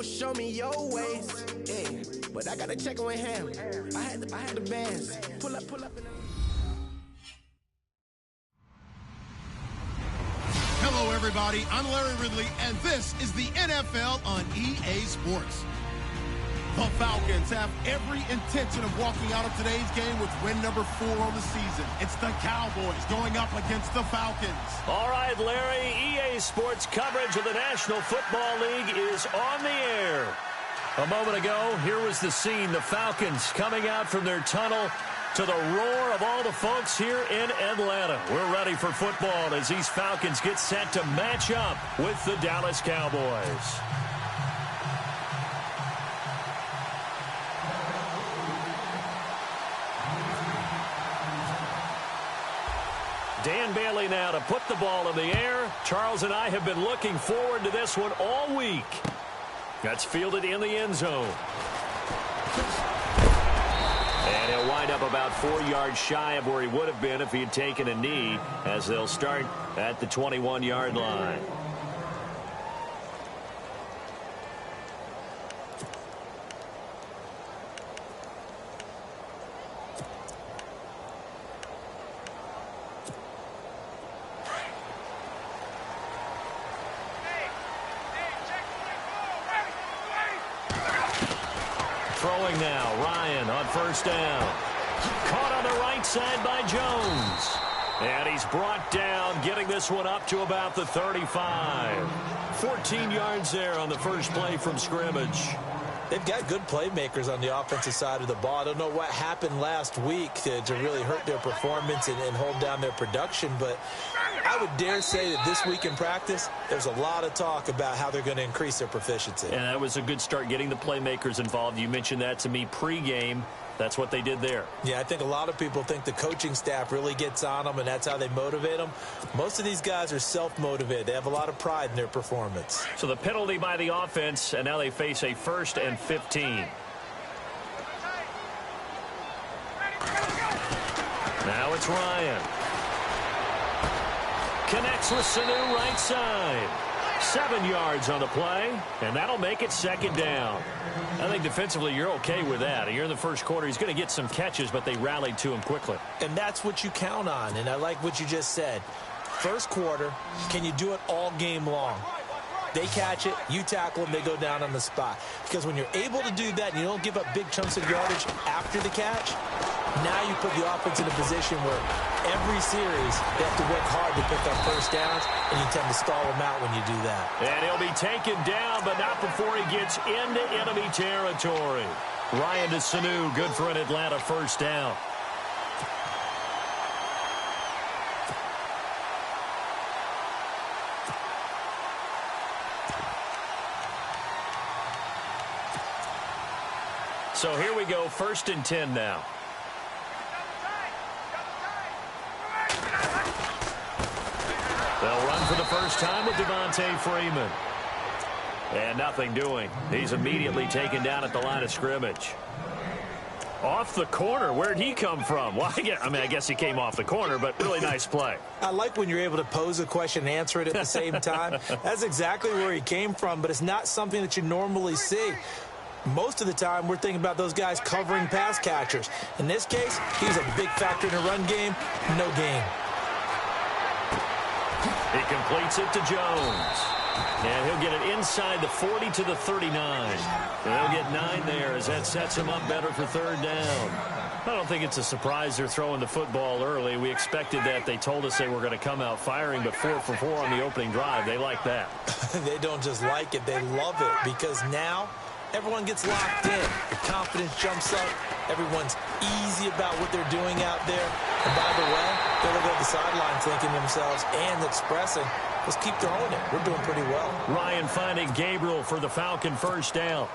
will show me your ways. Yeah, but I gotta check with him. I had the bands. Pull up in the... Hello, everybody. I'm Larry Ridley, and this is the NFL on EA Sports. The Falcons have every intention of walking out of today's game with win number 4 on the season. It's the Cowboys going up against the Falcons. All right, Larry, EA Sports coverage of the National Football League is on the air. A moment ago, here was the scene. The Falcons coming out from their tunnel to the roar of all the folks here in Atlanta. We're ready for football as these Falcons get set to match up with the Dallas Cowboys. Dan Bailey now to put the ball in the air. Charles and I have been looking forward to this one all week. That's fielded in the end zone. And he'll wind up about 4 yards shy of where he would have been if he had taken a knee, as they'll start at the 21-yard line. Throwing now, Ryan on first down. Caught on the right side by Jones. And he's brought down, getting this one up to about the 35. 14 yards there on the first play from scrimmage. They've got good playmakers on the offensive side of the ball. I don't know what happened last week to really hurt their performance and hold down their production, but I would dare say that this week in practice, there's a lot of talk about how they're going to increase their proficiency. And that was a good start, getting the playmakers involved. You mentioned that to me pregame. That's what they did there. Yeah, I think a lot of people think the coaching staff really gets on them, and that's how they motivate them. Most of these guys are self-motivated. They have a lot of pride in their performance. So the penalty by the offense, and now they face a 1st and 15. Now it's Ryan. Connects with Sanu right side. 7 yards on the play, and that'll make it 2nd down. I think defensively you're okay with that. Here in the first quarter, he's going to get some catches, but they rallied to him quickly. And that's what you count on, and I like what you just said. First quarter, can you do it all game long? They catch it, you tackle them, they go down on the spot. Because when you're able to do that and you don't give up big chunks of yardage after the catch, now you put the offense in a position where every series they have to work hard to pick up first downs, and you tend to stall them out when you do that. And he'll be taken down, but not before he gets into enemy territory. Ryan to Sanu, good for an Atlanta first down. So here we go, 1st and 10 now. They'll run for the first time with Devontae Freeman. And nothing doing. He's immediately taken down at the line of scrimmage. Off the corner. Where'd he come from? Well, I guess he came off the corner, but really nice play. I like when you're able to pose a question and answer it at the same time. That's exactly where he came from, but it's not something that you normally see. Most of the time, we're thinking about those guys covering pass catchers. In this case, he's a big factor in the run game. No gain. He completes it to Jones. And he'll get it inside the 40 to the 39. And he'll get 9 there as that sets him up better for 3rd down. I don't think it's a surprise they're throwing the football early. We expected that. They told us they were going to come out firing, but 4 for 4 on the opening drive. They like that. They don't just like it. They love it, because now everyone gets locked in. The confidence jumps up. Everyone's easy about what they're doing out there. And by the way, they'll go to the sideline thinking themselves and expressing, let's keep throwing it. We're doing pretty well. Ryan finding Gabriel for the Falcon first down.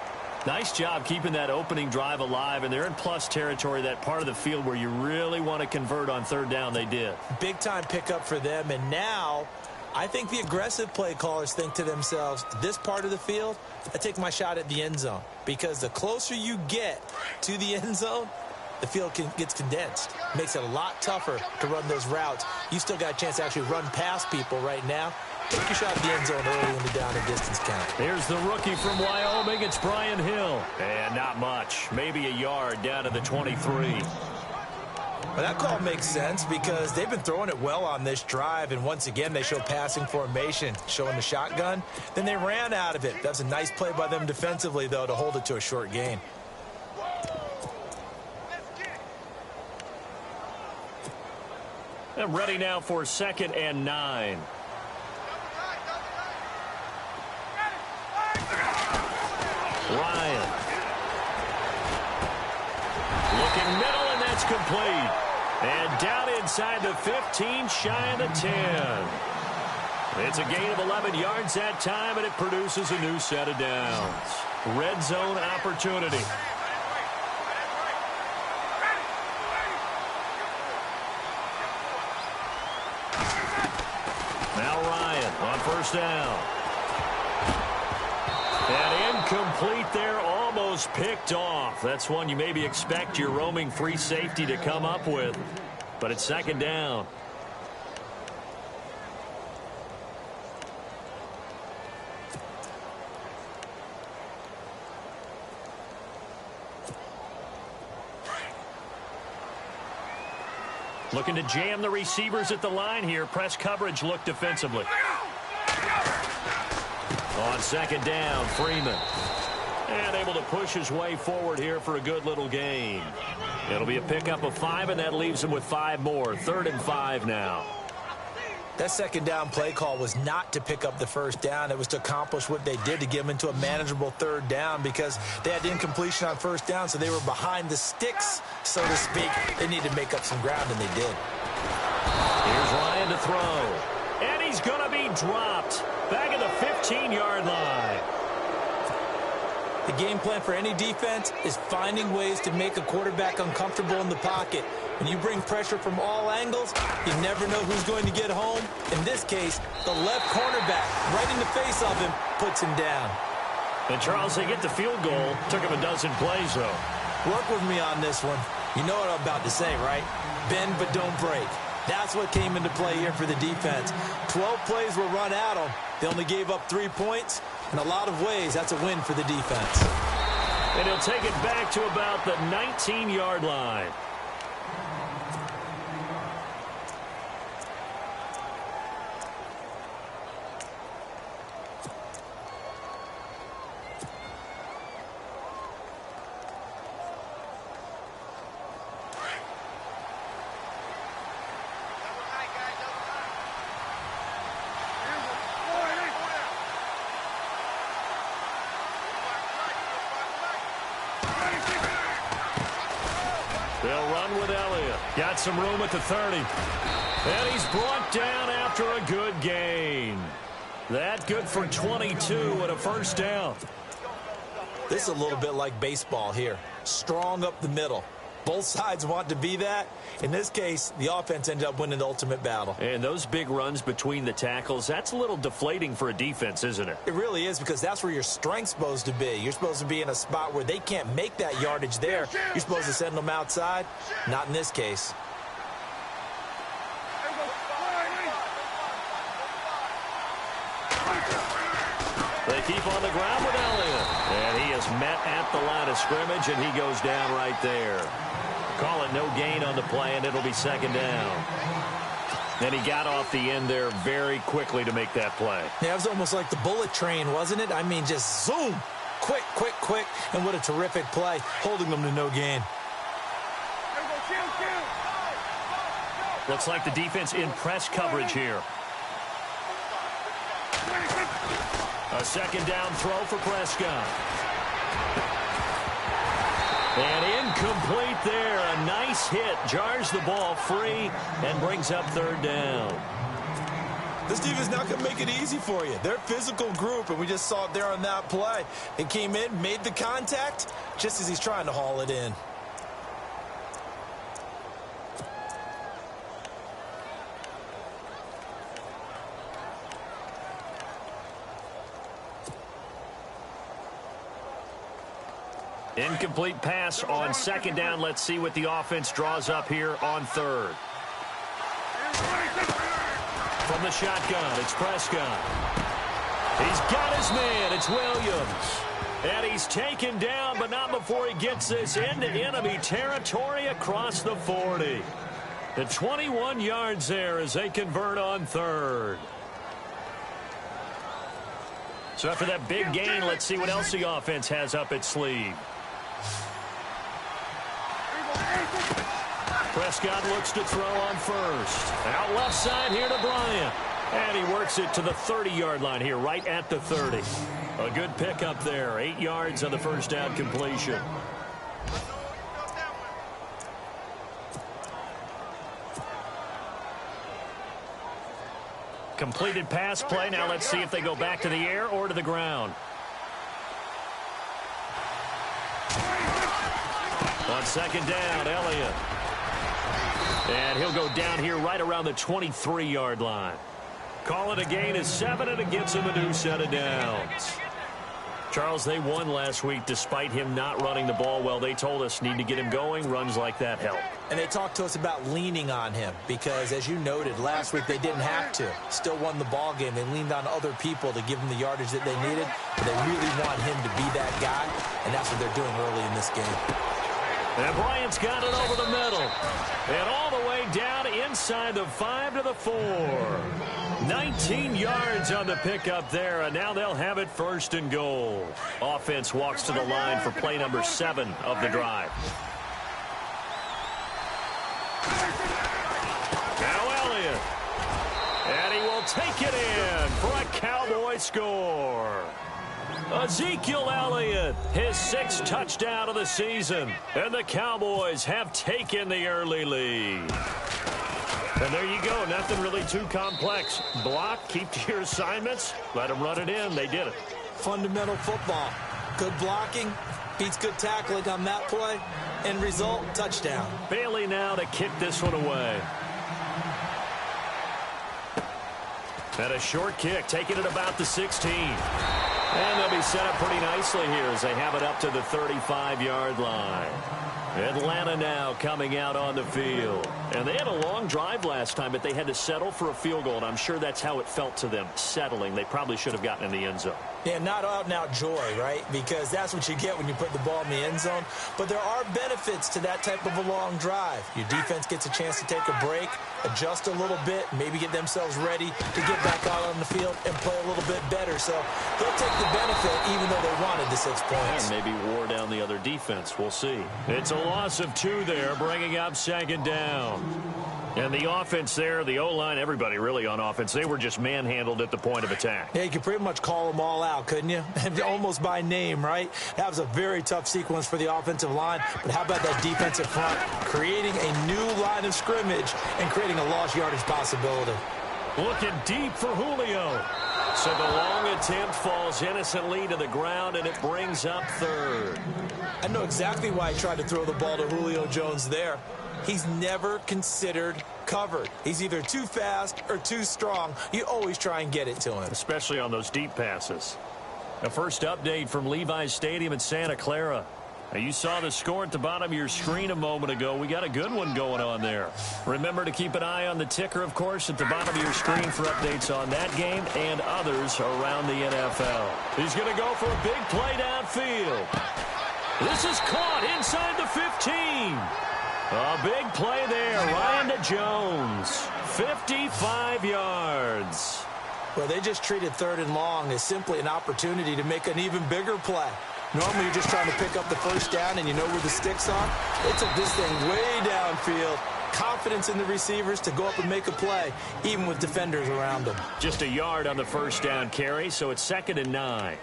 Nice job keeping that opening drive alive, and they're in plus territory, that part of the field where you really want to convert on 3rd down. They did. Big-time pickup for them, and now I think the aggressive play callers think to themselves, this part of the field, I take my shot at the end zone, because the closer you get to the end zone, the field gets condensed. Makes it a lot tougher to run those routes. You still got a chance to actually run past people right now. take your shot at the end zone early in the down and distance count. Here's the rookie from Wyoming. It's Brian Hill. And not much. Maybe a yard down to the 23. Well, that call makes sense because they've been throwing it well on this drive, and once again they show passing formation, showing the shotgun. Then they ran out of it. That's a nice play by them defensively, though, to hold it to a short gain. And ready now for 2nd and 9. Ryan. Looking middle, and that's complete. And down inside the 15, shy of the 10. It's a gain of 11 yards that time, and it produces a new set of downs. Red zone opportunity. Now Ryan on 1st down. And incomplete there, almost picked off. That's one you maybe expect your roaming free safety to come up with. But it's 2nd down. Looking to jam the receivers at the line here. Press coverage look defensively. On 2nd down, Freeman. And able to push his way forward here for a good little gain. It'll be a pickup of 5, and that leaves him with 5 more. 3rd and 5 now. That 2nd down play call was not to pick up the 1st down. It was to accomplish what they did, to get them into a manageable 3rd down, because they had incompletion on 1st down, so they were behind the sticks, so to speak. They needed to make up some ground, and they did. Here's Ryan to throw. And he's going to be dropped. Back at the 15-yard line. The game plan for any defense is finding ways to make a quarterback uncomfortable in the pocket. When you bring pressure from all angles, you never know who's going to get home. In this case, the left cornerback, right in the face of him, puts him down. And, Charles, they get the field goal. Took him a dozen plays, though. Work with me on this one. You know what I'm about to say, right? Bend but don't break. That's what came into play here for the defense. 12 plays were run at them. They only gave up 3 points. In a lot of ways, that's a win for the defense. And he'll take it back to about the 19-yard line. They'll run with Elliott. Got some room at the 30. And he's brought down after a good gain. That good for 22 and a 1st down. This is a little bit like baseball here. Strong up the middle. Both sides want to be that. In this case, the offense ended up winning the ultimate battle. And those big runs between the tackles, that's a little deflating for a defense, isn't it? It really is, because that's where your strength's supposed to be. You're supposed to be in a spot where they can't make that yardage there. You're supposed to send them outside. Not in this case. They keep on the ground with Elliott. And he is met at the line of scrimmage, and he goes down right there. Call it no gain on the play, and it'll be 2nd down. And he got off the end there very quickly to make that play. Yeah, it was almost like the bullet train, wasn't it? I mean, just zoom. Quick, quick, quick. And what a terrific play, holding them to no gain. Looks like the defense in press coverage here. A 2nd down throw for Prescott. And incomplete there. A nice hit. Jars the ball free and brings up 3rd down. This defense not going to make it easy for you. They're a physical group, and we just saw it there on that play. He came in, made the contact, just as he's trying to haul it in. Incomplete pass on 2nd down. Let's see what the offense draws up here on 3rd. From From the shotgun, it's Prescott. He's got his man. It's Williams. And he's taken down, but not before he gets this into enemy territory across the 40. The 21 yards there as they convert on third. So after that big gain, let's see what else the offense has up its sleeve. Prescott looks to throw on first. Out left side here to Bryant. And he works it to the 30-yard line here, right at the 30. A good pickup there. 8 yards on the first down completion. Completed pass play. Now let's see if they go back to the air or to the ground. On second down, Elliott. And he'll go down here right around the 23-yard line. Call it a gain of 7, and it gets him a new set of downs. Charles, they won last week despite him not running the ball well. They told us need to get him going. Runs like that help. And they talked to us about leaning on him because, as you noted, last week they didn't have to. Still won the ball game. They leaned on other people to give them the yardage that they needed. But they really want him to be that guy, and that's what they're doing early in this game. And Bryant's got it over the middle. And all the way down inside the 5 to the 4. 19 yards on the pickup there, and now they'll have it first and goal. Offense walks to the line for play number 7 of the drive. Now Elliott. And he will take it in for a Cowboy score. Ezekiel Elliott, his 6th touchdown of the season. And the Cowboys have taken the early lead. And there you go. Nothing really too complex. Block, keep to your assignments, let them run it in. They did it. Fundamental football. Good blocking, beats good tackling on that play. End result, touchdown. Bailey now to kick this one away. And a short kick, taking it about the 16. And they'll be set up pretty nicely here as they have it up to the 35-yard line. Atlanta now coming out on the field. And they had a long drive last time, but they had to settle for a field goal, and I'm sure that's how it felt to them, settling. They probably should have gotten in the end zone. Yeah, not out-and-out joy, right? Because that's what you get when you put the ball in the end zone. But there are benefits to that type of a long drive. Your defense gets a chance to take a break, adjust a little bit, maybe get themselves ready to get back out on the field and play a little bit better. So they'll take the benefit even though they wanted the 6 points. And maybe wore down the other defense. We'll see. It's a loss of 2 there, bringing up second down. And the offense there, the O-line, everybody really on offense, they were just manhandled at the point of attack. Yeah, you could pretty much call them all out, couldn't you? Almost by name, right? That was a very tough sequence for the offensive line. But how about that defensive front creating a new line of scrimmage and creating a lost yardage possibility? Looking deep for Julio. So the long attempt falls innocently to the ground, and it brings up third. I know exactly why he tried to throw the ball to Julio Jones there. He's never considered covered. He's either too fast or too strong. You always try and get it to him. Especially on those deep passes. A first update from Levi's Stadium in Santa Clara. Now, you saw the score at the bottom of your screen a moment ago. We got a good one going on there. Remember to keep an eye on the ticker, of course, at the bottom of your screen for updates on that game and others around the NFL. He's going to go for a big play downfield. This is caught inside the 15. A big play there. Ryan to Jones. 55 yards. Well, they just treated third and long as simply an opportunity to make an even bigger play. Normally, you're just trying to pick up the first down and you know where the sticks are. They took this thing way downfield. Confidence in the receivers to go up and make a play, even with defenders around them. Just a yard on the first down carry, so it's 2nd and 9.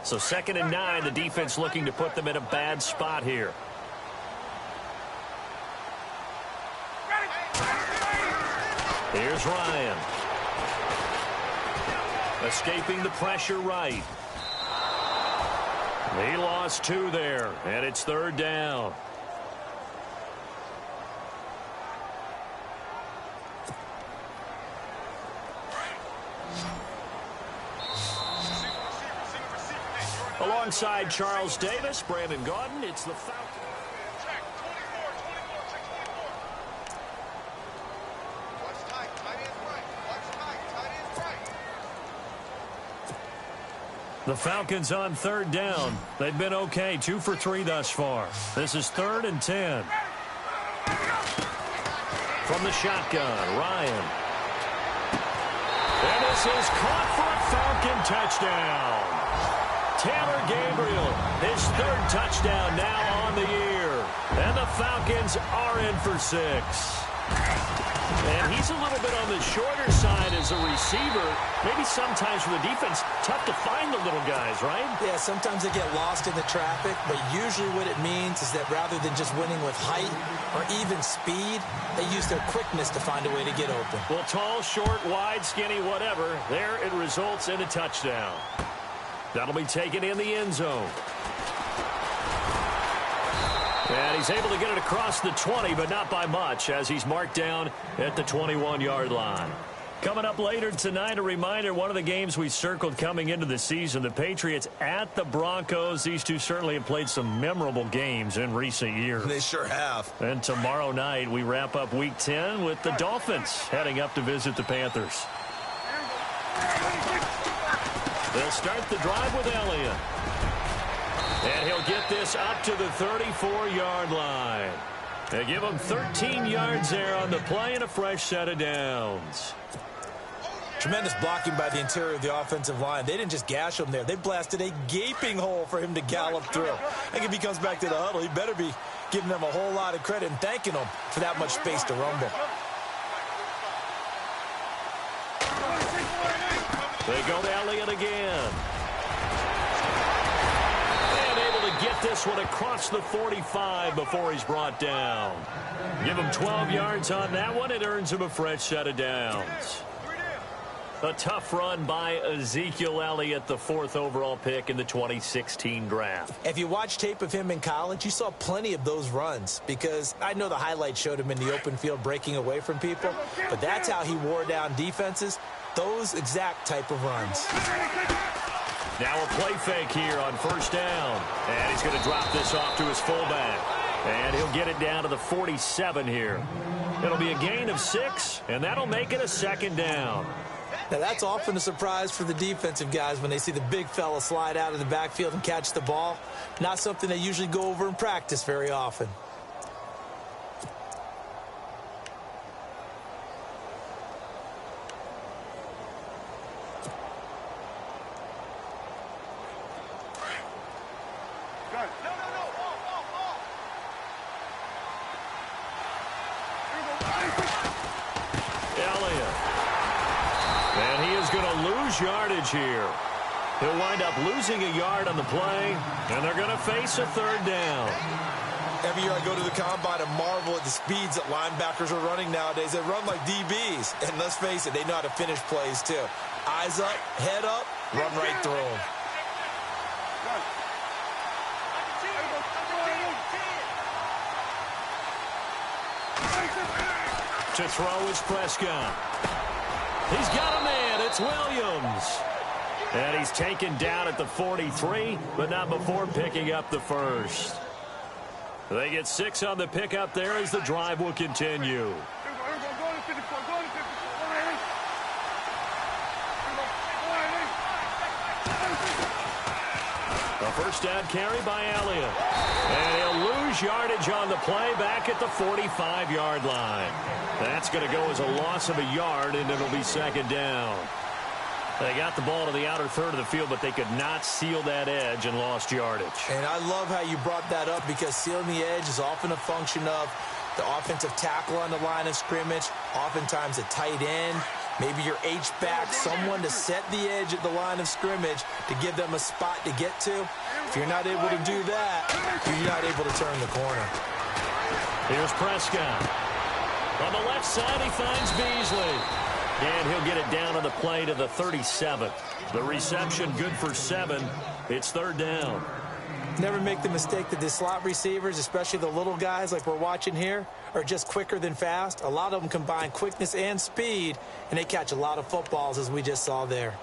So 2nd and 9, the defense looking to put them in a bad spot here. Here's Ryan. Escaping the pressure right. He lost 2 there, and it's 3rd down. Alongside Charles Davis, Brandon Gaudin, it's the Falcons. The Falcons on third down. They've been okay, 2 for 3 thus far. This is 3rd and 10. From the shotgun, Ryan. And this is caught for a Falcon touchdown. Taylor Gabriel, his 3rd touchdown now on the year. And the Falcons are in for 6. And he's a little bit on the shorter side as a receiver. Maybe sometimes for the defense, tough to find the little guys, right? Yeah, sometimes they get lost in the traffic, but usually what it means is that rather than just winning with height or even speed, they use their quickness to find a way to get open. Well, tall, short, wide, skinny, whatever, there it results in a touchdown. That'll be taken in the end zone. And he's able to get it across the 20, but not by much, as he's marked down at the 21-yard line. Coming up later tonight, a reminder, one of the games we circled coming into the season, the Patriots at the Broncos. These two certainly have played some memorable games in recent years. They sure have. And tomorrow night, we wrap up Week 10 with the Dolphins heading up to visit the Panthers. They'll start the drive with Elliott. And he'll get this up to the 34-yard line. They give him 13 yards there on the play and a fresh set of downs. Tremendous blocking by the interior of the offensive line. They didn't just gash him there. They blasted a gaping hole for him to gallop through. I think if he comes back to the huddle, he better be giving them a whole lot of credit and thanking them for that much space to rumble. They go to Elliott again. Get this one across the 45 before he's brought down. Give him 12 yards on that one. It earns him a fresh set of downs. A tough run by Ezekiel Elliott, the 4th overall pick in the 2016 draft. If you watch tape of him in college, you saw plenty of those runs, because I know the highlights showed him in the open field breaking away from people, but that's how he wore down defenses, those exact type of runs. Now a play fake here on 1st down. And he's going to drop this off to his fullback. And he'll get it down to the 47 here. It'll be a gain of 6, and that'll make it a 2nd down. Now, that's often a surprise for the defensive guys when they see the big fella slide out of the backfield and catch the ball. Not something they usually go over in practice very often. Yardage here. He'll wind up losing a yard on the play, and they're going to face a 3rd down. Every year I go to the combine and marvel at the speeds that linebackers are running nowadays. They run like DBs, and let's face it, they know how to finish plays too. Eyes up, head up, run right through them. To throw is Prescott. He's got a man. It's Williams. And he's taken down at the 43, but not before picking up the 1st. They get 6 on the pickup there as the drive will continue. A 1st down carry by Elliott. And he'll lose yardage on the play back at the 45-yard line. That's going to go as a loss of a yard, and it'll be 2nd down. They got the ball to the outer third of the field, but they could not seal that edge and lost yardage. And I love how you brought that up, because sealing the edge is often a function of the offensive tackle on the line of scrimmage, oftentimes a tight end, maybe your H-back, someone to set the edge at the line of scrimmage to give them a spot to get to. If you're not able to do that, you're not able to turn the corner. Here's Prescott. On the left side, he finds Beasley. And he'll get it down on the play to the 37. The reception good for 7. It's 3rd down. Never make the mistake that the slot receivers, especially the little guys like we're watching here, are just quicker than fast. A lot of them combine quickness and speed, and they catch a lot of footballs, as we just saw there.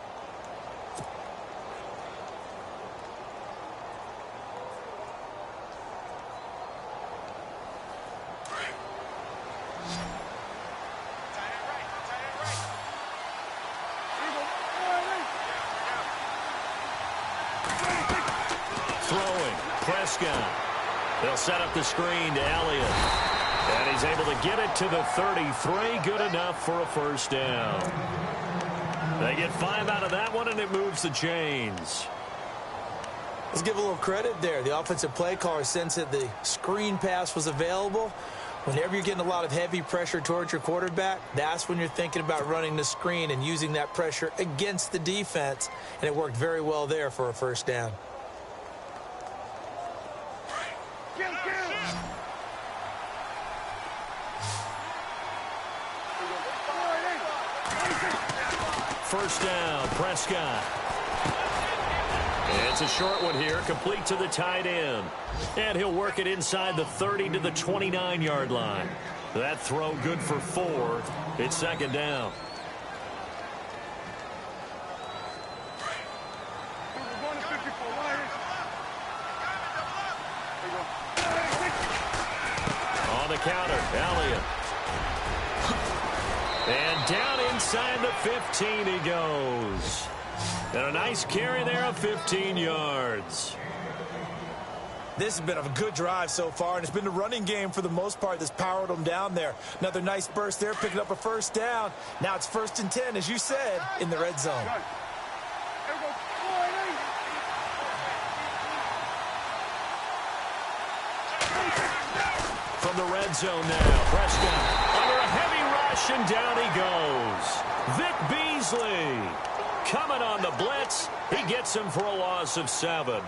Throwing. Prescott. They'll set up the screen to Elliott. And he's able to get it to the 33. Good enough for a first down. They get 5 out of that one, and it moves the chains. Let's give a little credit there. The offensive play caller sensed that the screen pass was available. Whenever you're getting a lot of heavy pressure towards your quarterback, that's when you're thinking about running the screen and using that pressure against the defense. And it worked very well there for a first down. First down, Prescott. It's a short one here, complete to the tight end. And he'll work it inside the 30 to the 29-yard line. That throw good for 4. It's second down. On the counter, Elliott. And down inside the 15 he goes. And a nice carry there of 15 yards. This has been a good drive so far, and it's been the running game for the most part that's powered them down there. Another nice burst there, picking up a first down. Now it's 1st and 10, as you said, in the red zone. From the red zone now, Prescott under a heavy rush, and down he goes. Vic Beasley coming on the blitz. He gets him for a loss of 7.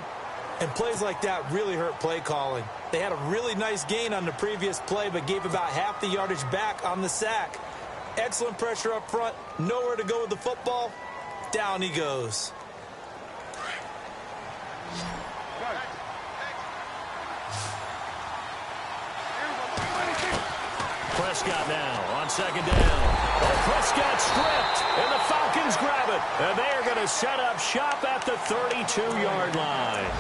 And plays like that really hurt play calling. They had a really nice gain on the previous play, but gave about half the yardage back on the sack. Excellent pressure up front. Nowhere to go with the football. Down he goes. Prescott now on second down. Oh, Prescott stripped, and the Falcons grab it. And they are going to set up shop at the 32-yard line.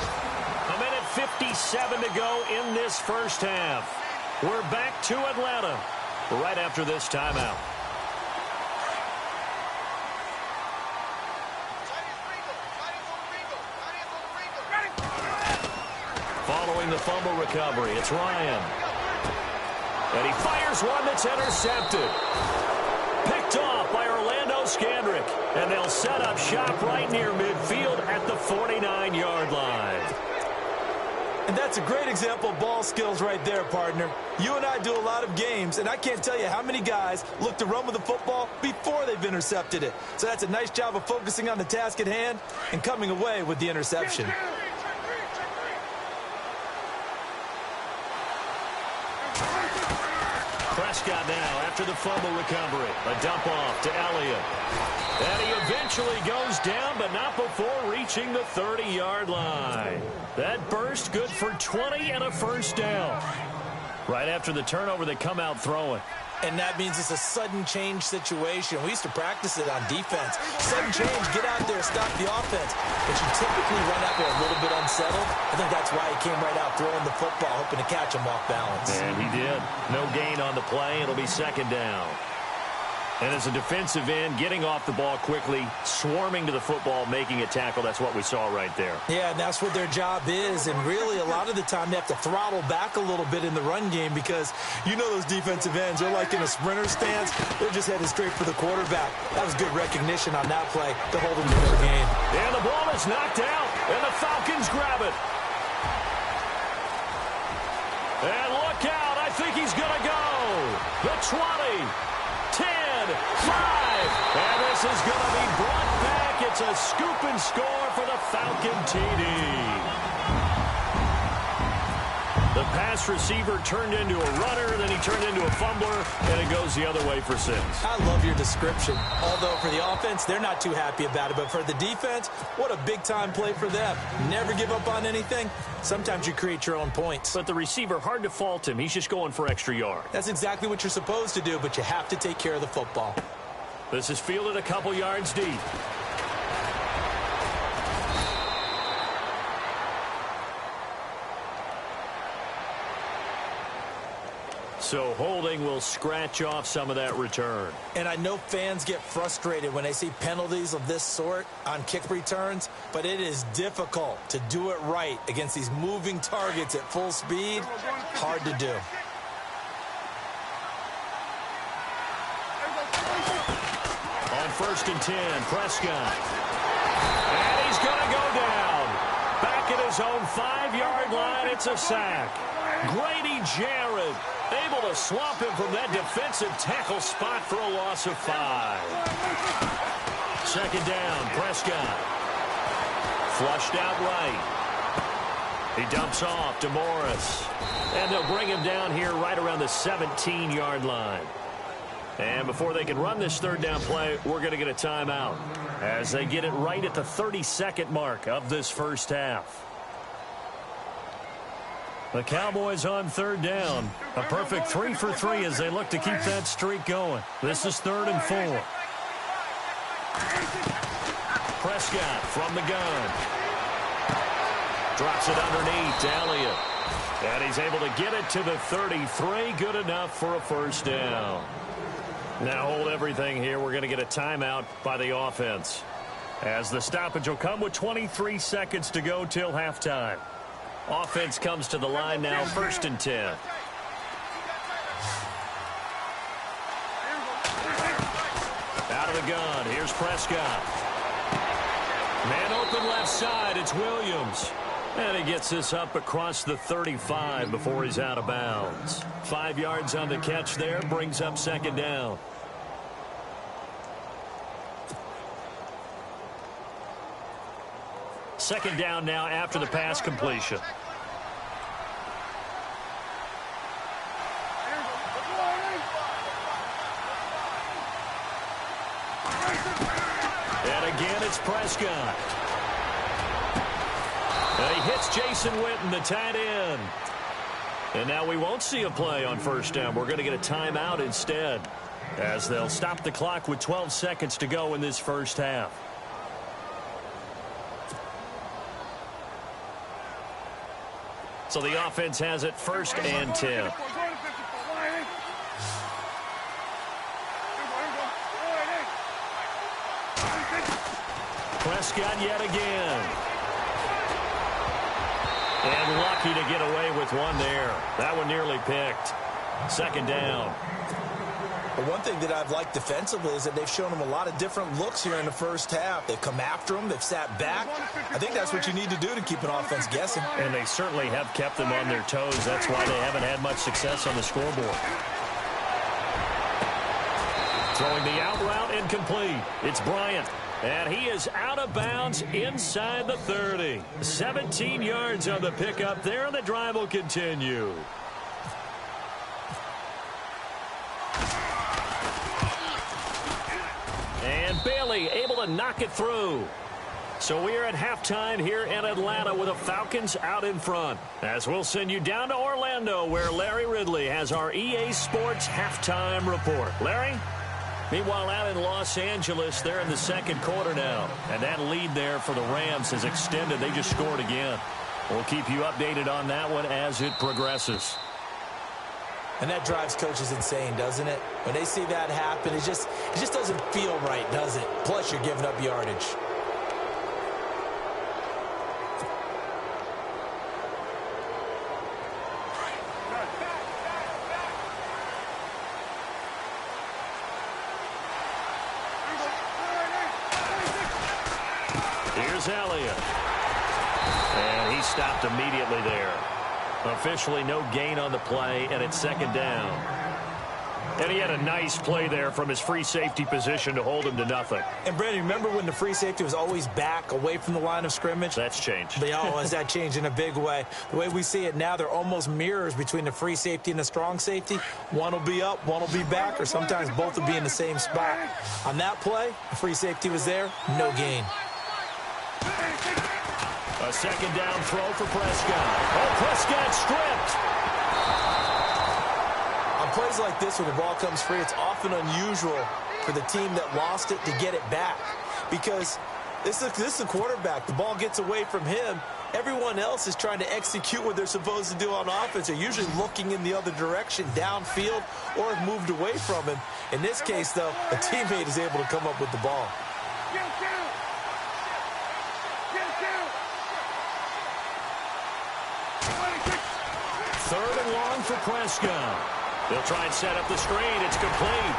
A minute 57 to go in this first half. We're back to Atlanta right after this timeout. Following the fumble recovery, it's Ryan. And he fires one that's intercepted. Picked off by Orlando Scandrick. And they'll set up shop right near midfield at the 49-yard line. And that's a great example of ball skills right there, partner. You and I do a lot of games, and I can't tell you how many guys look to run with the football before they've intercepted it. So that's a nice job of focusing on the task at hand and coming away with the interception. Prescott now after the fumble recovery. A dump off to Elliott. And he eventually goes down, but not before reaching the 30-yard line. That burst good for 20 and a first down. Right after the turnover, they come out throwing. And that means it's a sudden change situation. We used to practice it on defense. Sudden change, get out there, stop the offense. But you typically run out there a little bit unsettled. I think that's why he came right out throwing the football, hoping to catch him off balance. And he did. No gain on the play. It'll be second down. And as a defensive end, getting off the ball quickly, swarming to the football, making a tackle, that's what we saw right there. Yeah, and that's what their job is. And really, a lot of the time, they have to throttle back a little bit in the run game because you know those defensive ends, they're like in a sprinter stance. They're just headed straight for the quarterback. That was good recognition on that play to hold them to their game. And the ball is knocked out, and the Falcons grab it. And look out, I think he's going to go. The 20. 10, 5, and this is going to be brought back. It's a scoop and score for the Falcon TD. The pass receiver turned into a runner, then he turned into a fumbler, and it goes the other way for 6. I love your description. Although for the offense, they're not too happy about it, but for the defense, what a big-time play for them. Never give up on anything. Sometimes you create your own points. But the receiver, hard to fault him. He's just going for extra yard. That's exactly what you're supposed to do, but you have to take care of the football. This is fielded a couple yards deep. So holding will scratch off some of that return. And I know fans get frustrated when they see penalties of this sort on kick returns, but it is difficult to do it right against these moving targets at full speed. Hard to do. On 1st and 10, Prescott. And he's going to go down. Back at his own 5-yard line, it's a sack. Grady Jarrett able to swamp him from that defensive tackle spot for a loss of 5. 2nd down, Prescott. Flushed out right. He dumps off to Morris. And they'll bring him down here right around the 17-yard line. And before they can run this 3rd down play, we're going to get a timeout as they get it right at the 32nd mark of this first half. The Cowboys on 3rd down. A perfect 3 for 3 as they look to keep that streak going. This is 3rd and 4. Prescott from the gun. Drops it underneath to Elliott. And he's able to get it to the 33. Good enough for a 1st down. Now hold everything here. We're going to get a timeout by the offense, as the stoppage will come with 23 seconds to go till halftime. Offense comes to the line now, 1st and 10. Out of the gun, here's Prescott. Man open left side, it's Williams. And he gets this up across the 35 before he's out of bounds. 5 yards on the catch there, brings up 2nd down. Second down now after the pass completion. And again, it's Prescott. And he hits Jason Witten, the tight end. And now we won't see a play on 1st down. We're going to get a timeout instead, as they'll stop the clock with 12 seconds to go in this first half. So the offense has it 1st and 10. Prescott yet again. And lucky to get away with one there. That one nearly picked. 2nd down. But one thing that I've liked defensively is that they've shown them a lot of different looks here in the first half. They've come after them. They've sat back. I think that's what you need to do to keep an offense guessing. And they certainly have kept them on their toes. That's why they haven't had much success on the scoreboard. Throwing the out route incomplete. It's Bryant. And he is out of bounds inside the 30. 17 yards on the pickup there, and the drive will continue. And Bailey able to knock it through. So we are at halftime here in Atlanta with the Falcons out in front. As we'll send you down to Orlando, where Larry Ridley has our EA Sports halftime report. Larry? Meanwhile, out in Los Angeles, they're in the 2nd quarter now. And that lead there for the Rams has extended. They just scored again. We'll keep you updated on that one as it progresses. And that drives coaches insane, doesn't it? When they see that happen, it just doesn't feel right, does it? Plus, you're giving up yardage. Here's Elliott. And he stopped immediately there. Officially no gain on the play, and it's 2nd down. And he had a nice play there from his free safety position to hold him to nothing. And, Brandon, remember when the free safety was always back away from the line of scrimmage? That's changed. But, has that changed in a big way? The way we see it now, they're almost mirrors between the free safety and the strong safety. One will be up, one will be back, or sometimes both will be in the same spot. On that play, the free safety was there, no gain. A 2nd down throw for Prescott. Oh, Prescott stripped. On plays like this where the ball comes free, it's often unusual for the team that lost it to get it back. Because this is the quarterback. The ball gets away from him. Everyone else is trying to execute what they're supposed to do on offense. They're usually looking in the other direction, downfield, or have moved away from him. In this case, though, a teammate is able to come up with the ball. Third and long for Prescott. They'll try and set up the screen. It's complete.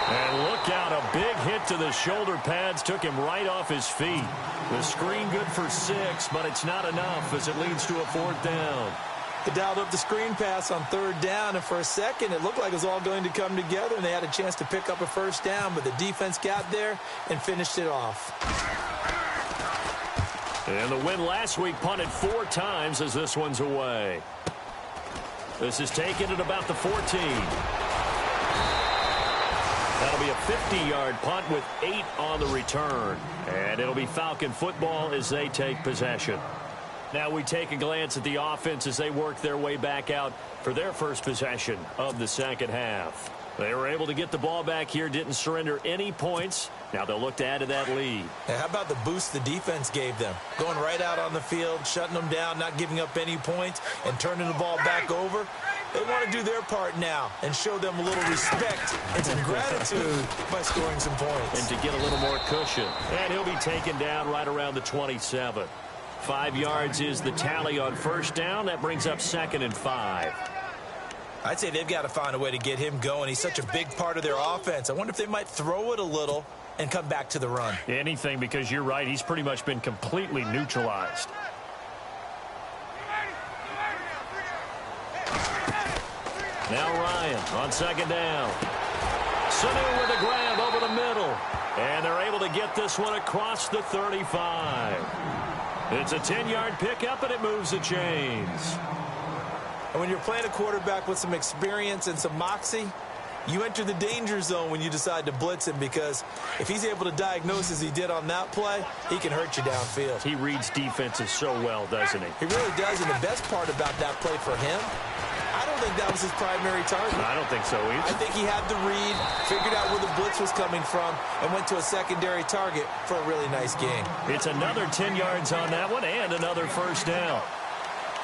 And look out, a big hit to the shoulder pads took him right off his feet. The screen good for 6, but it's not enough as it leads to a 4th down. They dialed up the screen pass on 3rd down, and for a second it looked like it was all going to come together, and they had a chance to pick up a 1st down, but the defense got there and finished it off. And the win last week punted 4 times as this one's away. This is taken at about the 14. That'll be a 50-yard punt with 8 on the return. And it'll be Falcon football as they take possession. Now we take a glance at the offense as they work their way back out for their first possession of the second half. They were able to get the ball back here, didn't surrender any points. Now they'll look to add to that lead. How about the boost the defense gave them? Going right out on the field, shutting them down, not giving up any points, and turning the ball back over. They want to do their part now and show them a little respect and some gratitude by scoring some points. And to get a little more cushion. And he'll be taken down right around the 27. 5 yards is the tally on 1st down. That brings up 2nd and 5. I'd say they've got to find a way to get him going. He's such a big part of their offense. I wonder if they might throw it a little and come back to the run. Anything, because you're right. He's pretty much been completely neutralized. Now Ryan on 2nd down. Sanu with a grab over the middle. And they're able to get this one across the 35. It's a 10-yard pickup, and it moves the chains. And when you're playing a quarterback with some experience and some moxie, you enter the danger zone when you decide to blitz him, because if he's able to diagnose as he did on that play, he can hurt you downfield. He reads defenses so well, doesn't he? He really does, and the best part about that play for him, I don't think that was his primary target. I don't think so either. I think he had the read, figured out where the blitz was coming from, and went to a secondary target for a really nice gain. It's another 10 yards on that one and another 1st down.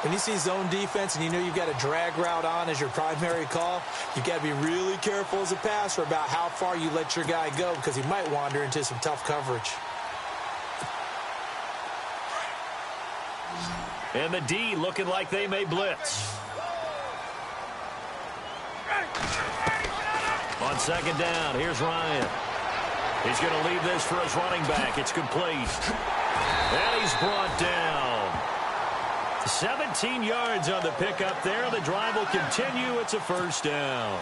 When you see zone defense and you know you've got a drag route on as your primary call, you've got to be really careful as a passer about how far you let your guy go, because he might wander into some tough coverage. And the D looking like they may blitz. On 2nd down, here's Ryan. He's going to leave this for his running back. It's complete. And he's brought down. 17 yards on the pickup there. The drive will continue. It's a 1st down.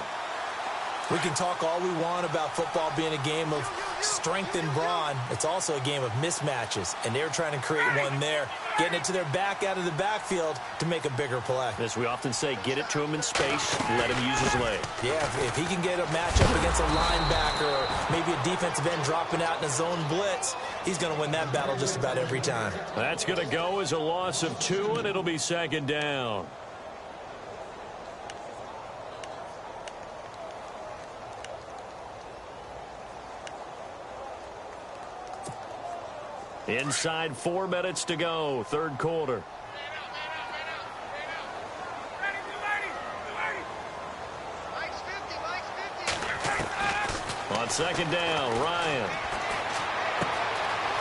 We can talk all we want about football being a game of strength and brawn. It's also a game of mismatches, and they're trying to create one there, getting it to their back out of the backfield to make a bigger play. As we often say, get it to him in space, let him use his leg. Yeah, if he can get a matchup against a linebacker or maybe a defensive end dropping out in a zone blitz, he's going to win that battle just about every time. That's going to go as a loss of 2, and it'll be 2nd down. Inside 4 minutes to go, 3rd quarter. On 2nd down, Ryan.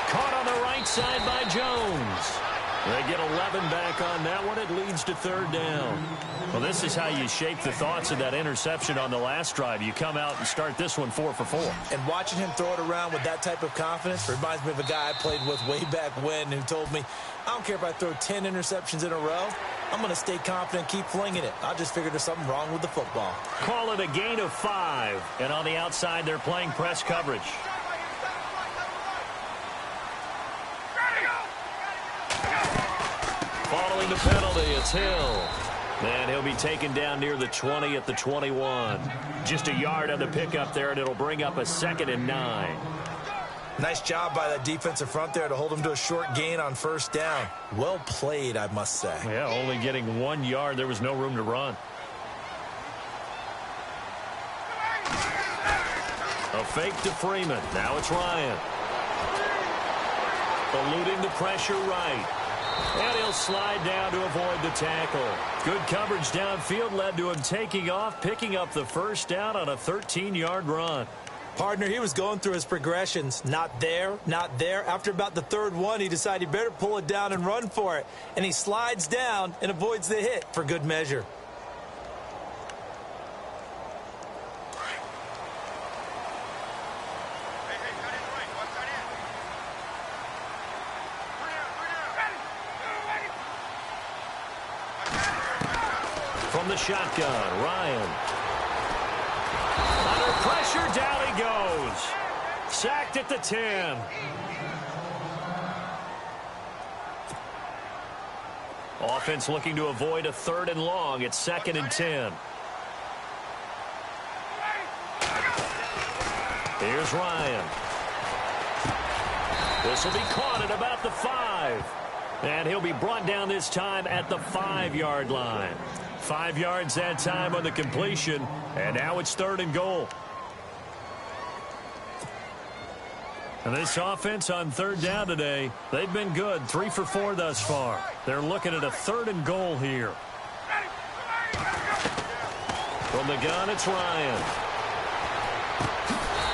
Caught on the right side by Jones. They get 11 back on that one. It leads to 3rd down. Well, this is how you shape the thoughts of that interception on the last drive. You come out and start this one 4 for 4. And watching him throw it around with that type of confidence reminds me of a guy I played with way back when who told me, I don't care if I throw 10 interceptions in a row. I'm going to stay confident, keep flinging it. I just figured there's something wrong with the football. Call it a gain of 5. And on the outside, they're playing press coverage. Following the penalty, it's Hill. And he'll be taken down near the 20 at the 21. Just a yard on the pickup there, and it'll bring up a 2nd and 9. Nice job by that defensive front there to hold him to a short gain on 1st down. Well played, I must say. Yeah, only getting 1 yard. There was no room to run. A fake to Freeman. Now it's Ryan. Eluding the pressure right. And he'll slide down to avoid the tackle. Good coverage downfield led to him taking off, picking up the first down on a 13-yard run. Partner, he was going through his progressions. Not there, not there. After about the third one, he decided he better pull it down and run for it. And he slides down and avoids the hit for good measure. From the shotgun, Ryan. Under pressure, down he goes. Sacked at the 10. Offense looking to avoid a 3rd and long. It's 2nd and 10. Here's Ryan. This will be caught at about the 5. And he'll be brought down this time at the 5-yard line. 5 yards that time on the completion, and now it's 3rd and goal. And this offense on 3rd down today, they've been good, 3 for 4 thus far. They're looking at a 3rd and goal here. From the gun, it's Ryan.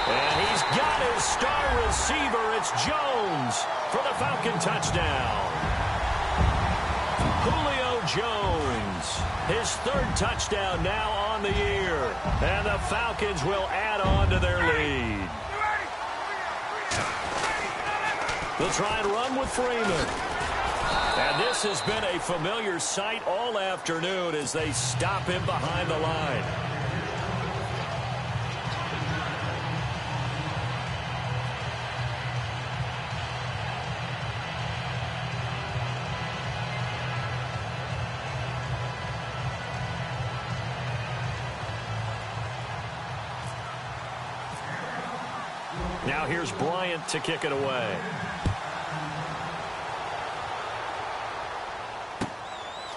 And he's got his star receiver. It's Jones for the Falcon touchdown. Julio Jones, his 3rd touchdown now on the year. And the Falcons will add on to their lead. They'll try and run with Freeman. And this has been a familiar sight all afternoon as they stop him behind the line. Now here's Bryant to kick it away.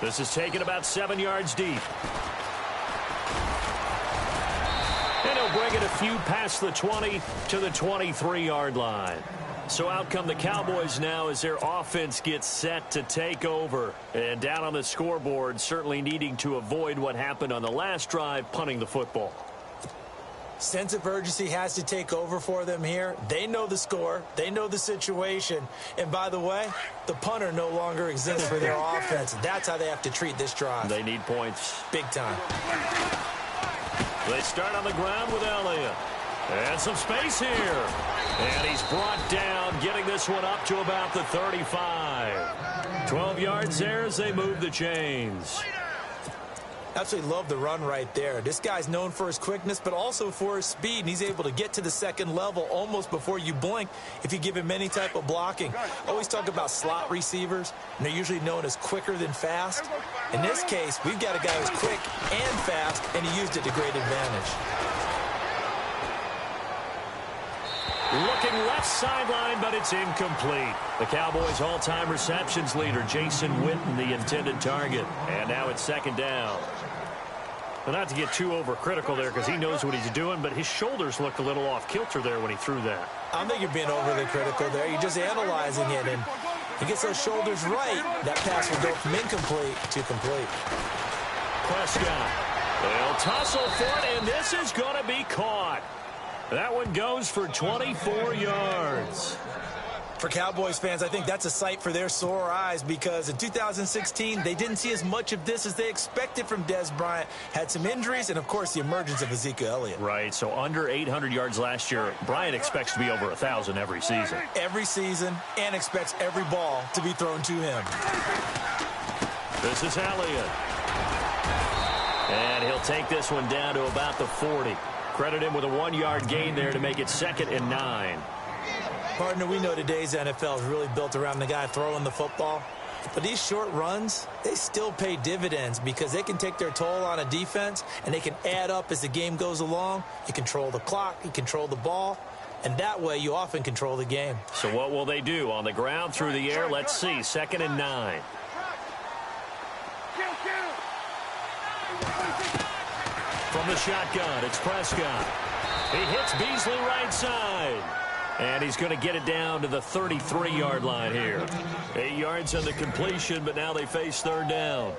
This is taken about 7 yards deep. And he'll bring it a few past the 20 to the 23-yard line. So out come the Cowboys now as their offense gets set to take over. And down on the scoreboard, certainly needing to avoid what happened on the last drive, punting the football. Sense of urgency has to take over for them here. They know the score. They know the situation. And by the way, the punter no longer exists for their offense. That's how they have to treat this drive. They need points. Big time. They start on the ground with Elliott. And some space here. And he's brought down, getting this one up to about the 35. 12 yards there as they move the chains. Absolutely love the run right there. This guy's known for his quickness, but also for his speed, and he's able to get to the 2nd level almost before you blink if you give him any type of blocking. I always talk about slot receivers, and they're usually known as quicker than fast. In this case, we've got a guy who's quick and fast, and he used it to great advantage. Looking left sideline, but it's incomplete. The Cowboys' all-time receptions leader, Jason Witten, the intended target. And now it's 2nd down. Well, not to get too overcritical there because he knows what he's doing, but his shoulders looked a little off-kilter there when he threw that. I don't think you're being overly critical there. You're just analyzing it, and he gets those shoulders right. That pass will go from incomplete to complete. Prescott. They'll tussle for it, and this is going to be caught. That one goes for 24 yards. For Cowboys fans, I think that's a sight for their sore eyes because in 2016, they didn't see as much of this as they expected from Dez Bryant. Had some injuries and, of course, the emergence of Ezekiel Elliott. Right, so under 800 yards last year. Bryant expects to be over 1,000 every season. Every season, and expects every ball to be thrown to him. This is Elliott. And he'll take this one down to about the 40. Credit him with a 1-yard gain there to make it 2nd and 9. Partner, we know today's NFL is really built around the guy throwing the football. But these short runs, they still pay dividends because they can take their toll on a defense and they can add up as the game goes along. You control the clock, you control the ball, and that way you often control the game. So what will they do? On the ground, through the air, let's see. 2nd and 9. From the shotgun, it's Prescott. He hits Beasley right side. And he's going to get it down to the 33-yard line here. 8 yards on the completion, but now they face third down.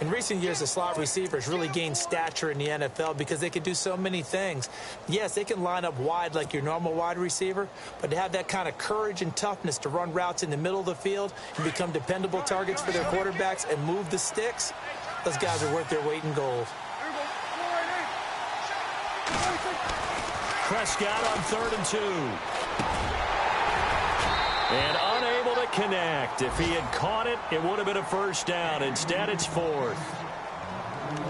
In recent years, the slot receivers really gained stature in the NFL because they can do so many things. Yes, they can line up wide like your normal wide receiver, but to have that kind of courage and toughness to run routes in the middle of the field and become dependable targets for their quarterbacks and move the sticks, those guys are worth their weight in gold. Prescott on 3rd and 2. And unable to connect. If he had caught it, it would have been a first down. Instead, it's 4th.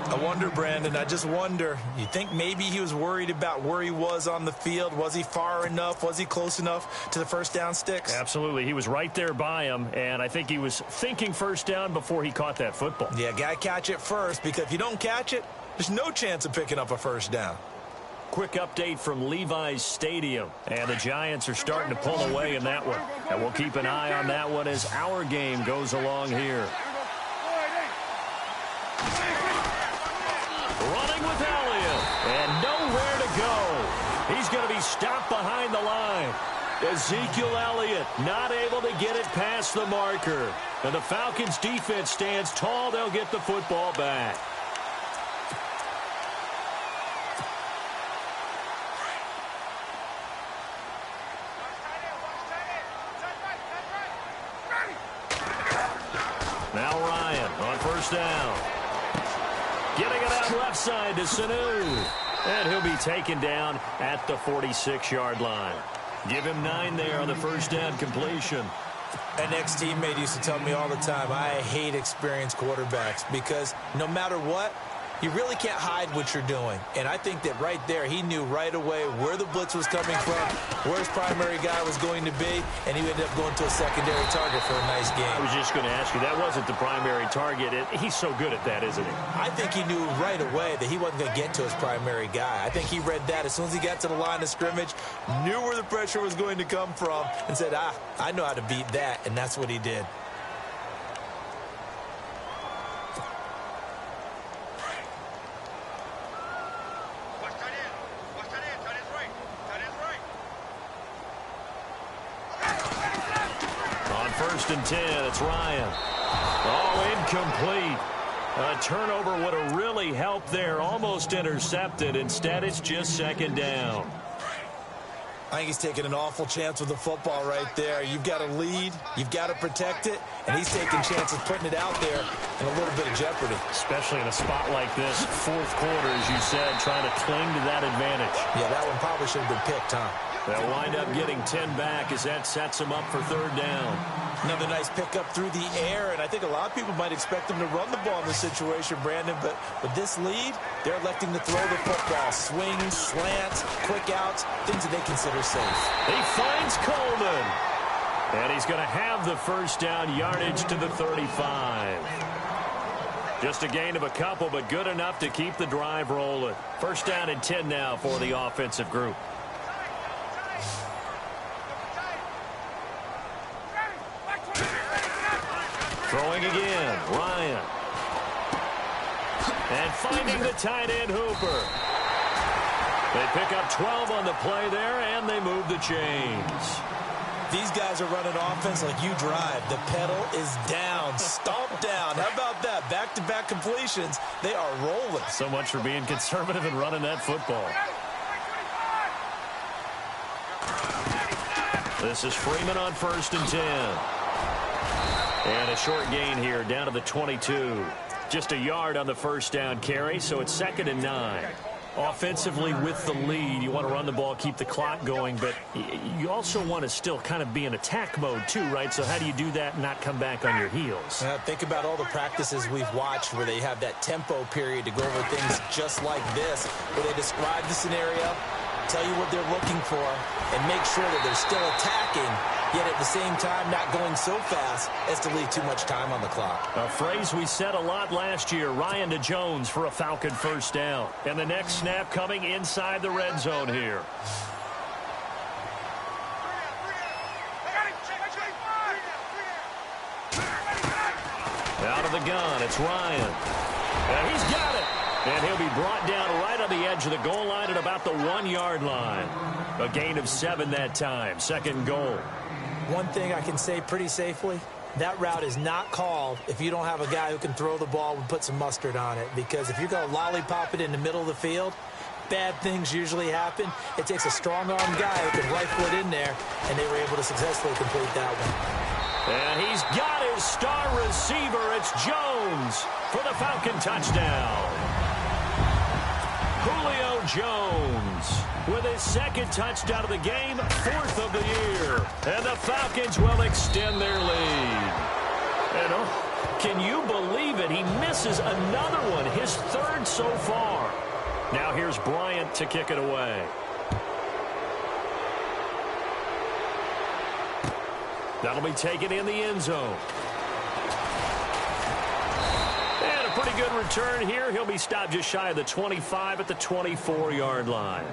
I wonder, Brandon, I just wonder, you think maybe he was worried about where he was on the field? Was he far enough? Was he close enough to the first down sticks? Absolutely. He was right there by him, and I think he was thinking first down before he caught that football. Yeah, got to catch it first, because if you don't catch it, there's no chance of picking up a first down. Quick update from Levi's Stadium, and the Giants are starting to pull away in that one. And we'll keep an eye on that one as our game goes along here. Running with Elliott, and nowhere to go. He's going to be stopped behind the line. Ezekiel Elliott not able to get it past the marker. And the Falcons defense stands tall. They'll get the football back. Now Ryan on first down. Getting it out left side to Sanu. And he'll be taken down at the 46-yard line. Give him 9 there on the first down completion. An ex-teammate used to tell me all the time, I hate experienced quarterbacks because no matter what, you really can't hide what you're doing. And I think that right there, he knew right away where the blitz was coming from, where his primary guy was going to be, and he ended up going to a secondary target for a nice game. I was just going to ask you, that wasn't the primary target. He's so good at that, isn't he? I think he knew right away that he wasn't going to get to his primary guy. I think he read that as soon as he got to the line of scrimmage, knew where the pressure was going to come from, and said, I know how to beat that, and that's what he did. First and 10, it's Ryan. Oh, incomplete. A turnover would have really helped there. Almost intercepted. Instead, it's just second down. I think he's taking an awful chance with the football right there. You've got to lead. You've got to protect it. And he's taking chances putting it out there in a little bit of jeopardy. Especially in a spot like this, fourth quarter, as you said, trying to cling to that advantage. Yeah, that one probably should have been picked, huh? They'll wind up getting 10 back as that sets them up for third down. Another nice pickup through the air, and I think a lot of people might expect them to run the ball in this situation, Brandon, but with this lead, they're electing to throw the football. Swings, slants, quick outs, things that they consider safe. He finds Coleman, and he's going to have the first down, yardage to the 35. Just a gain of a couple, but good enough to keep the drive rolling. First down and 10 now for the offensive group. Throwing again, Ryan. And finding the tight end, Hooper. They pick up 12 on the play there, and they move the chains. These guys are running offense like you drive. The pedal is down, stomp down. How about that? Back-to-back completions. They are rolling. So much for being conservative and running that football. This is Freeman on first and 10. And a short gain here down to the 22. Just a yard on the first down carry, so it's second and 9. Offensively with the lead, you want to run the ball, keep the clock going, but you also want to still kind of be in attack mode too, right? So how do you do that and not come back on your heels? Think about all the practices we've watched where they have that tempo period to go over things just like this, where they describe the scenario, tell you what they're looking for, and make sure that they're still attacking, yet at the same time not going so fast as to leave too much time on the clock. A phrase we said a lot last year, Ryan to Jones for a Falcon first down. And the next snap coming inside the red zone here. Out of the gun, it's Ryan. And he's got it. And he'll be brought down right on the edge of the goal line at about the 1-yard line. A gain of 7 that time. Second and goal. One thing I can say pretty safely, that route is not called if you don't have a guy who can throw the ball and put some mustard on it. Because if you're going to lollipop it in the middle of the field, bad things usually happen. It takes a strong-armed guy who can rifle it in there, and they were able to successfully complete that one. And he's got his star receiver. It's Jones for the Falcon touchdown. Julio Jones with his second touchdown of the game, 4th of the year. And the Falcons will extend their lead. And oh, can you believe it? He misses another one, his 3rd so far. Now here's Bryant to kick it away. That'll be taken in the end zone. And a pretty good return here. He'll be stopped just shy of the 25 at the 24-yard line.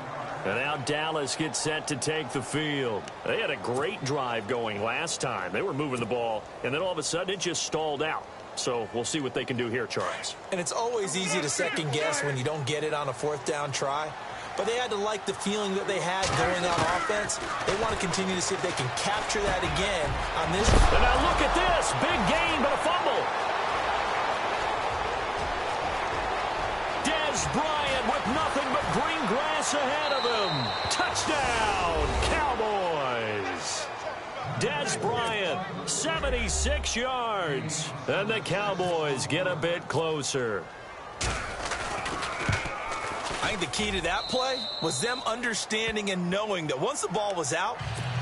And now Dallas gets set to take the field. They had a great drive going last time. They were moving the ball, and then all of a sudden it just stalled out. So we'll see what they can do here, Charles. And it's always easy to second guess when you don't get it on a 4th down try. But they had to like the feeling that they had going on offense. They want to continue to see if they can capture that again on this. And now look at this. Big gain, but a fumble. Dez Bryant with nothing but green grass ahead of him. Touchdown, Cowboys. Dez Bryant, 76 yards. And the Cowboys get a bit closer. I think the key to that play was them understanding and knowing that once the ball was out,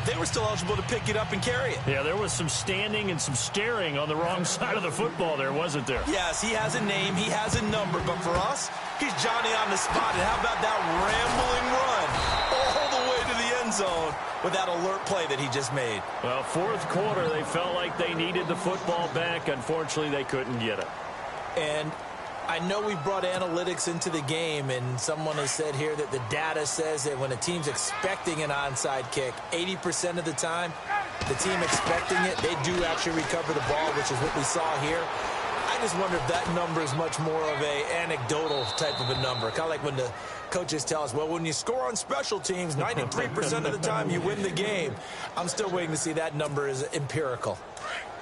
they were still eligible to pick it up and carry it. Yeah, there was some standing and some staring on the wrong side of the football there, wasn't there? Yes, he has a name, he has a number, but for us, he's Johnny on the spot. And how about that rambling run all the way to the end zone with that alert play that he just made? Well, 4th quarter, they felt like they needed the football back. Unfortunately, they couldn't get it. And I know we brought analytics into the game, and someone has said here that the data says that when a team's expecting an onside kick, 80% of the time, the team expecting it, they do actually recover the ball, which is what we saw here. I just wonder if that number is much more of a anecdotal type of a number. Kind of like when the coaches tell us, well, when you score on special teams, 93% of the time you win the game. I'm still waiting to see that number is empirical.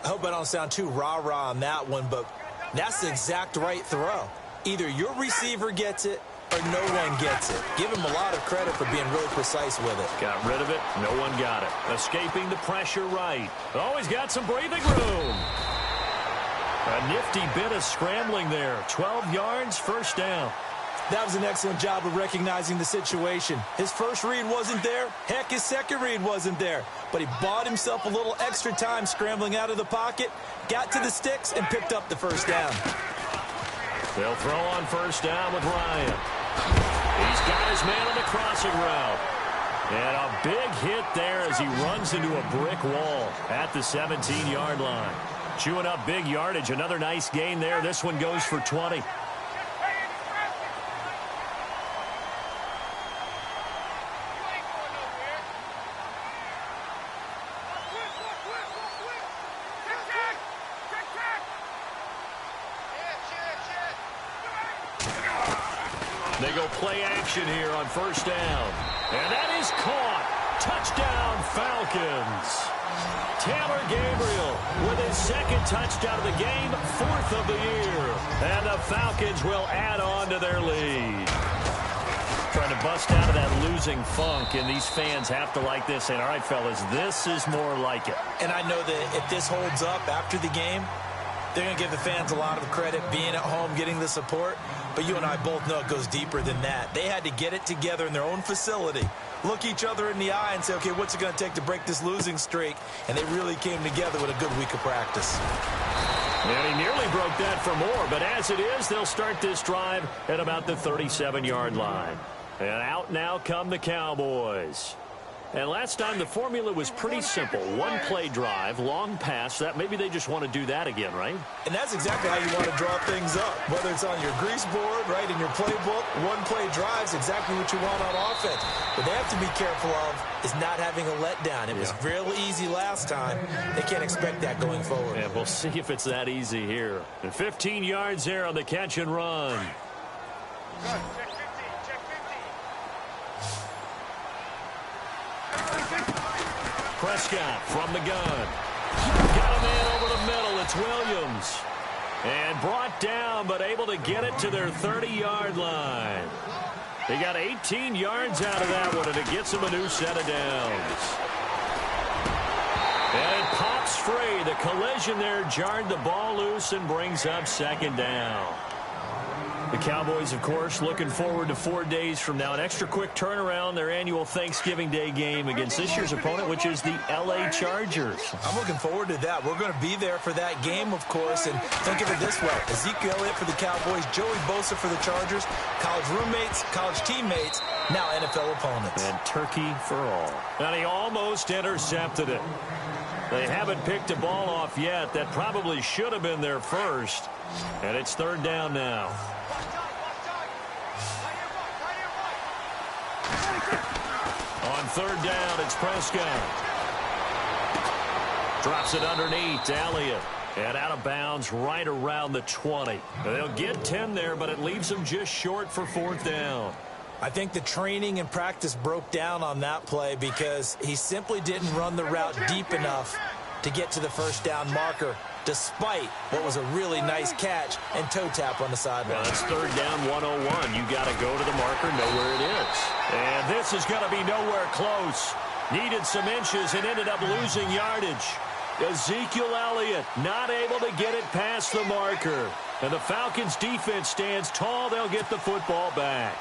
I hope I don't sound too rah-rah on that one, but that's the exact right throw. Either your receiver gets it or no one gets it. Give him a lot of credit for being really precise with it. Got rid of it. No one got it. Escaping the pressure right. Oh, he's got some breathing room. A nifty bit of scrambling there. 12 yards, 1st down. That was an excellent job of recognizing the situation. His first read wasn't there. Heck, his second read wasn't there. But he bought himself a little extra time scrambling out of the pocket, got to the sticks, and picked up the 1st down. They'll throw on 1st down with Ryan. He's got his man on the crossing route. And a big hit there as he runs into a brick wall at the 17-yard line. Chewing up big yardage. Another nice gain there. This one goes for 20. They go play action here on 1st down. And that is caught. Touchdown, Falcons. Taylor Gabriel with his 2nd touchdown of the game, 4th of the year. And the Falcons will add on to their lead. Trying to bust out of that losing funk, and these fans have to like this. And all right, fellas, this is more like it. And I know that if this holds up after the game, they're going to give the fans a lot of credit being at home, getting the support. But you and I both know it goes deeper than that. They had to get it together in their own facility, look each other in the eye and say, okay, what's it going to take to break this losing streak? And they really came together with a good week of practice. And he nearly broke that for more, but as it is, they'll start this drive at about the 37-yard line. And out now come the Cowboys. And last time the formula was pretty simple. One play drive, long pass. That maybe they just want to do that again, right? And that's exactly how you want to draw things up. Whether it's on your grease board, right, in your playbook, one play drive is exactly what you want on offense. What they have to be careful of is not having a letdown. It was real easy last time. They can't expect that going forward. And we'll see if it's that easy here. And 15 yards there on the catch and run. Prescott from the gun. Got a man over the middle. It's Williams. And brought down, but able to get it to their 30-yard line. They got 18 yards out of that one, and it gets them a new set of downs. And it pops free. The collision there jarred the ball loose and brings up second down. The Cowboys, of course, looking forward to 4 days from now. An extra quick turnaround, their annual Thanksgiving Day game against this year's opponent, which is the L.A. Chargers. I'm looking forward to that. We're going to be there for that game, of course. And think of it this way. Ezekiel Elliott for the Cowboys, Joey Bosa for the Chargers, college roommates, college teammates, now NFL opponents. And turkey for all. And he almost intercepted it. They haven't picked a ball off yet. That probably should have been their first. And it's third down now. On third down, it's Prescott. Drops it underneath to Elliott. And out of bounds right around the 20. They'll get 10 there, but it leaves them just short for fourth down. I think the training and practice broke down on that play because he simply didn't run the route deep enough to get to the first down marker, despite what was a really nice catch and toe tap on the sideline. Well, it's third down 101. You got to go to the marker, know where it is. And this is going to be nowhere close. Needed some inches and ended up losing yardage. Ezekiel Elliott not able to get it past the marker. And the Falcons defense stands tall. They'll get the football back.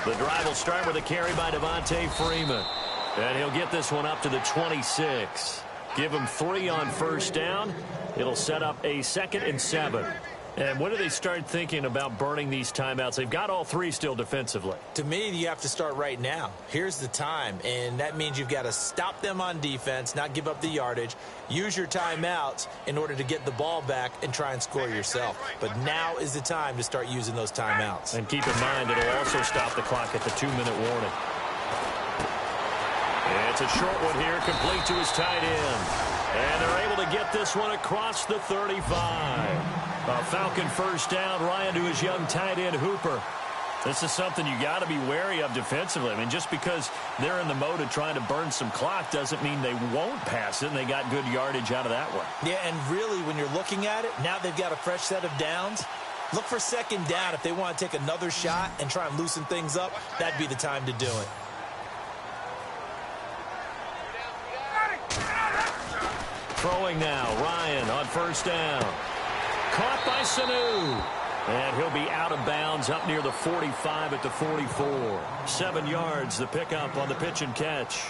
The drive will start with a carry by Devontae Freeman. And he'll get this one up to the 26. Give him 3 on first down. It'll set up a 2nd and 7. And when do they start thinking about burning these timeouts? They've got all 3 still defensively. To me, you have to start right now. Here's the time, and that means you've got to stop them on defense, not give up the yardage, use your timeouts in order to get the ball back and try and score yourself. But now is the time to start using those timeouts. And keep in mind, it'll also stop the clock at the 2-minute warning. And it's a short one here, complete to his tight end. And they're able to get this one across the 35. A Falcon first down. Ryan to his young tight end, Hooper. This is something you got to be wary of defensively. I mean, just because they're in the mode of trying to burn some clock doesn't mean they won't pass it, and they got good yardage out of that one. Yeah, and really, when you're looking at it, now they've got a fresh set of downs. Look for second down. If they want to take another shot and try and loosen things up, that'd be the time to do it. Throwing now, Ryan on first down. Caught by Sanu. And he'll be out of bounds up near the 45 at the 44. 7 yards, the pickup on the pitch and catch.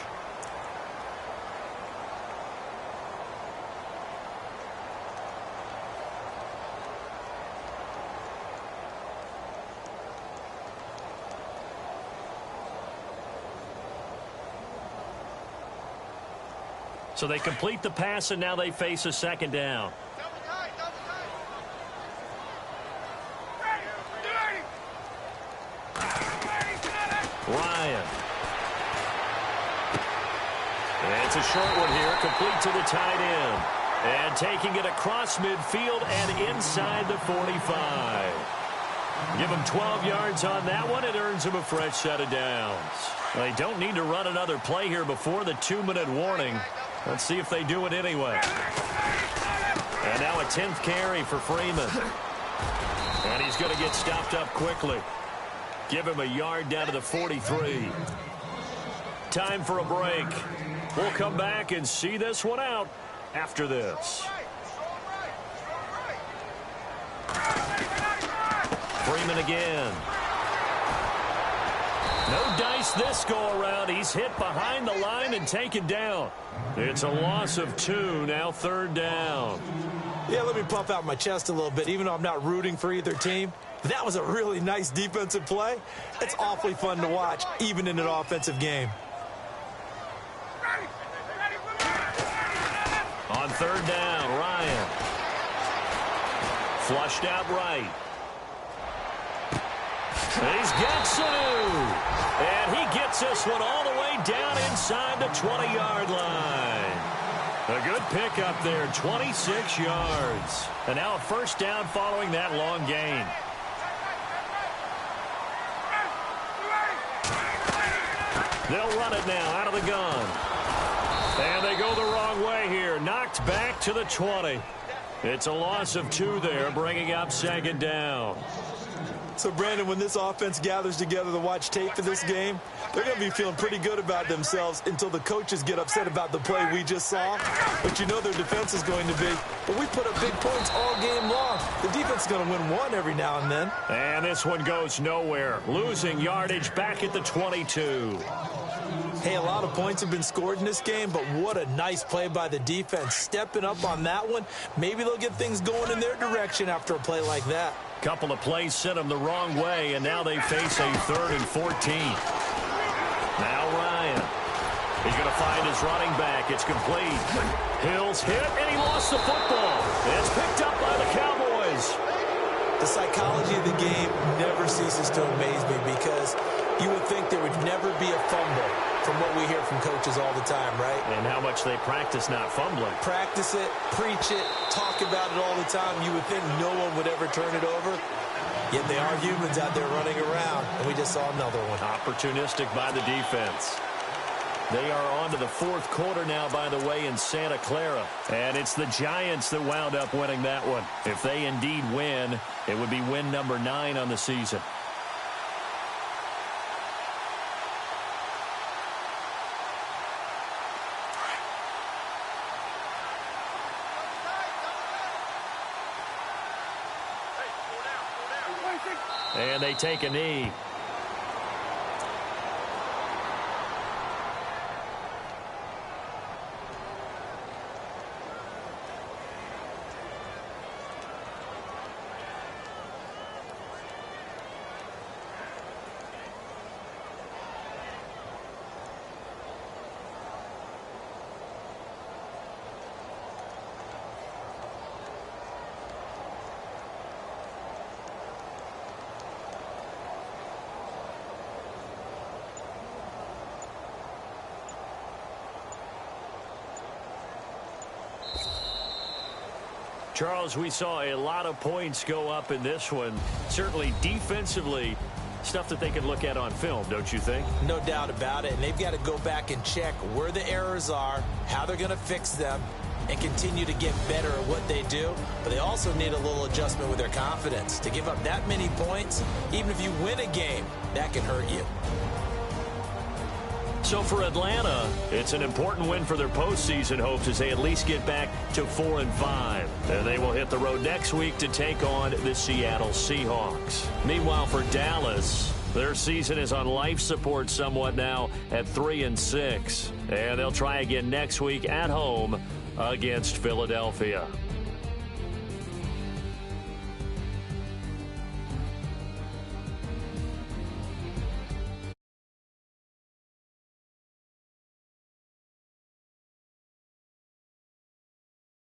So they complete the pass, and now they face a second down. Ryan. And it's a short one here, complete to the tight end. And taking it across midfield and inside the 45. Give him 12 yards on that one. It earns him a fresh set of downs. They don't need to run another play here before the 2-minute warning. Let's see if they do it anyway. And now a 10th carry for Freeman. And he's going to get stopped up quickly. Give him a yard down to the 43. Time for a break. We'll come back and see this one out after this. Freeman again. No dice this go-around. He's hit behind the line and taken down. It's a loss of 2, now third down. Yeah, let me puff out my chest a little bit, even though I'm not rooting for either team. That was a really nice defensive play. It's awfully fun to watch, even in an offensive game. On third down, Ryan. Flushed out right. He's got Sanu. And he gets this one all the way down inside the 20-yard line. A good pickup there, 26 yards. And now a first down following that long gain. They'll run it now out of the gun. And they go the wrong way here. Knocked back to the 20. It's a loss of 2 there, bringing up second down. So, Brandon, when this offense gathers together to watch tape for this game, they're going to be feeling pretty good about themselves until the coaches get upset about the play we just saw. But you know their defense is going to be. But we put up big points all game long. The defense is going to win one every now and then. And this one goes nowhere. Losing yardage back at the 22. Hey, a lot of points have been scored in this game, but what a nice play by the defense. Stepping up on that one, maybe they'll get things going in their direction after a play like that. Couple of plays sent them the wrong way, and now they face a 3rd and 14. Now Ryan. He's going to find his running back. It's complete. Hill's hit, and he lost the football. It's picked up by the Cowboys. The psychology of the game never ceases to amaze me because you would think there would never be a fumble from what we hear from coaches all the time, right? And how much they practice not fumbling. Practice it, preach it, talk about it all the time. You would think no one would ever turn it over. Yet they are humans out there running around, and we just saw another one. Opportunistic by the defense. They are on to the 4th quarter now, by the way, in Santa Clara. And it's the Giants that wound up winning that one. If they indeed win, it would be win number 9 on the season. And they take a knee. Charles, we saw a lot of points go up in this one. Certainly defensively, stuff that they can look at on film, don't you think? No doubt about it. And they've got to go back and check where the errors are, how they're going to fix them, and continue to get better at what they do. But they also need a little adjustment with their confidence. To give up that many points, even if you win a game, that can hurt you. So for Atlanta, it's an important win for their postseason hopes as they at least get back to 4-5. And they will hit the road next week to take on the Seattle Seahawks. Meanwhile, for Dallas, their season is on life support somewhat now at 3-6. And they'll try again next week at home against Philadelphia.